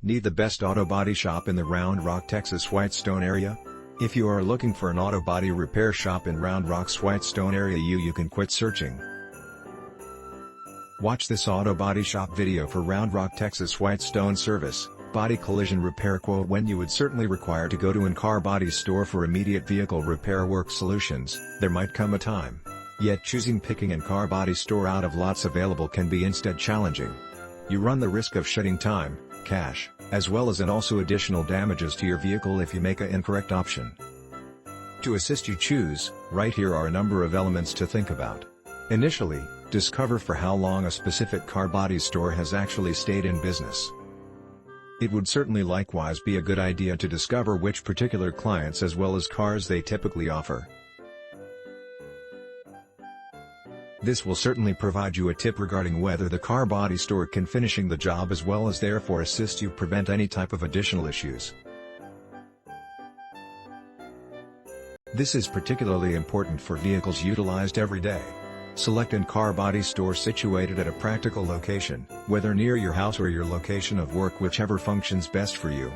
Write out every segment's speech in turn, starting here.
Need the best auto body shop in the Round Rock, Texas Whitestone area? If you are looking for an auto body repair shop in Round Rock's Whitestone area, you can quit searching. Watch this auto body shop video for Round Rock, Texas Whitestone service, body collision repair quote. When you would certainly require to go to an car body store for immediate vehicle repair work solutions, there might come a time. Yet choosing picking an car body store out of lots available can be instead challenging. You run the risk of shedding time, cash, as well as also additional damages to your vehicle if you make an incorrect option. To assist you choose, right here are a number of elements to think about. Initially, discover for how long a specific car body store has actually stayed in business. It would certainly likewise be a good idea to discover which particular clients as well as cars they typically offer. This will certainly provide you a tip regarding whether the car body store can finishing the job as well as therefore assist you prevent any type of additional issues. This is particularly important for vehicles utilized every day. Select a car body store situated at a practical location, whether near your house or your location of work, whichever functions best for you.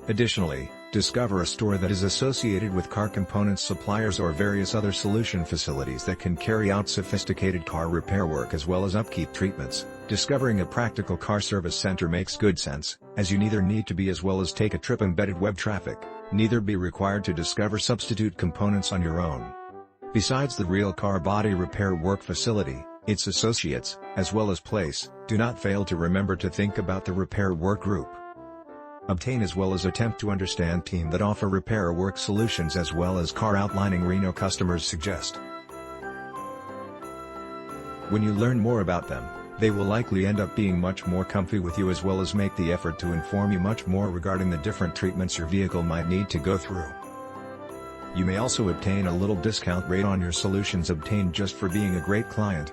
Additionally, discover a store that is associated with car components suppliers or various other solution facilities that can carry out sophisticated car repair work as well as upkeep treatments. Discovering a practical car service center makes good sense, as you neither need to be as well as take a trip embedded web traffic, neither be required to discover substitute components on your own. Besides the real car body repair work facility, its associates, as well as place, do not fail to remember to think about the repair work group. Obtain as well as attempt to understand team that offer repair work solutions as well as car outlining Reno customers suggest. When you learn more about them, they will likely end up being much more comfy with you as well as make the effort to inform you much more regarding the different treatments your vehicle might need to go through. You may also obtain a little discount rate on your solutions obtained just for being a great client.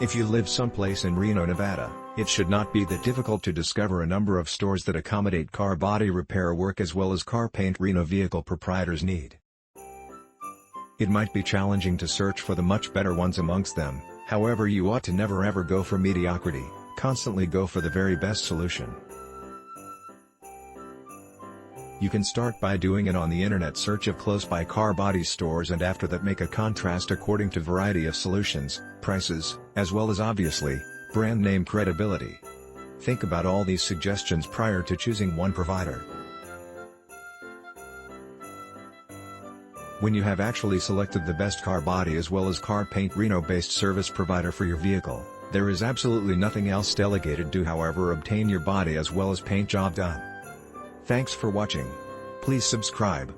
If you live someplace in Reno, Nevada, it should not be that difficult to discover a number of stores that accommodate car body repair work as well as car paint Reno vehicle proprietors need. It might be challenging to search for the much better ones amongst them, however you ought to never ever go for mediocrity, constantly go for the very best solution. You can start by doing it on the internet search of close by car body stores and after that make a contrast according to variety of solutions, prices, as well as obviously, brand name credibility. Think about all these suggestions prior to choosing one provider. When you have actually selected the best car body as well as car paint Reno-based service provider for your vehicle, there is absolutely nothing else delegated to however obtain your body as well as paint job done. Thanks for watching. Please subscribe.